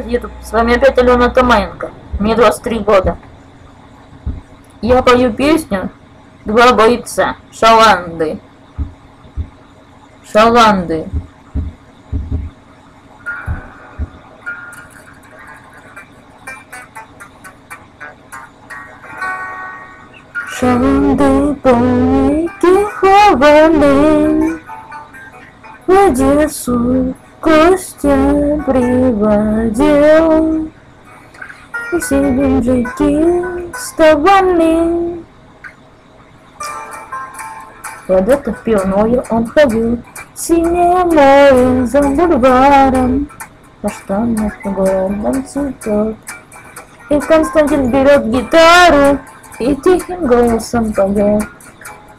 Привет, YouTube! С вами опять Алена Томаенко. Мне 23 года. Я пою песню «Два бойца». Шаланды. Шаланды. Шаланды полники ховали, в Одессу Костя приводил, и все мужики вставали. Под это пивное он ходил, синее море за бульваром, каштанов городом цветет. И Константин берет гитару и тихим голосом поет: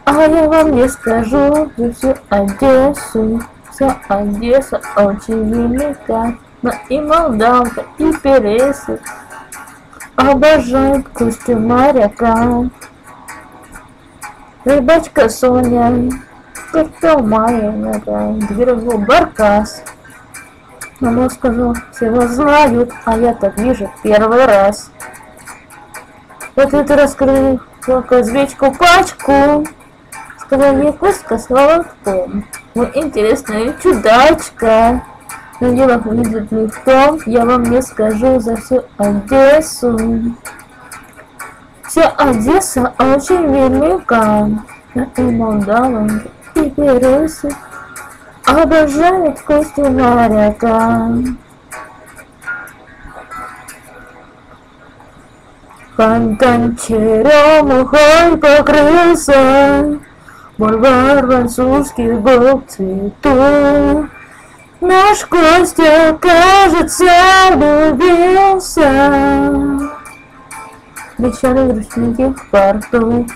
а я вам не скажу за всю Одессу. Вся Одесса очень велика, но и Молдавка, и Пересы обожают Костю моряка. Рыбачка Соня, как-то Майя, двигал баркас. Мама сказал, все вас знают, а я так вижу первый раз. Вот это раскрыли только свечку пачку, сказал мне Костя Соловком. Вы интересная чудачка, но дело будет не в том, я вам не скажу за всю Одессу. Вся Одесса очень велика, но и Молдаванка, и Пересы обожают Костю моряка. Фонтан черемухой покрылся, бульвар французских был в цвету. Наш Костя, кажется, влюбился. Кричали грустники в порту.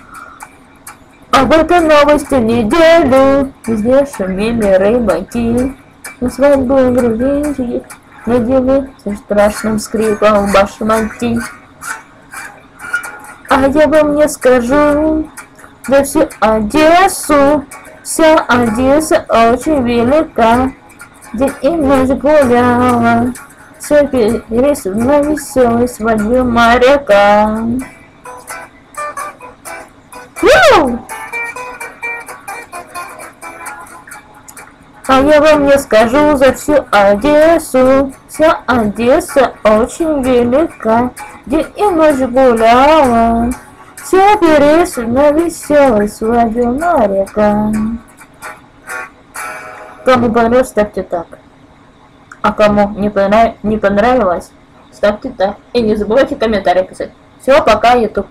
Об этой новости неделю везде шумели рыбаки. На свадьбу грузинчики надели со страшным скрипом башмаки. А я вам не скажу за всю Одессу. Вся Одесса очень велика. День и ночь гуляла, все перерез на веселой свадьбе моряка. А я вам не скажу за всю Одессу. Вся Одесса очень велика. День и ночь гуляла, все перерез на веселой свадьбе моряка. Кому понравилось, ставьте так. А кому не понравилось, ставьте так. И не забывайте комментарии писать. Все, пока, YouTube.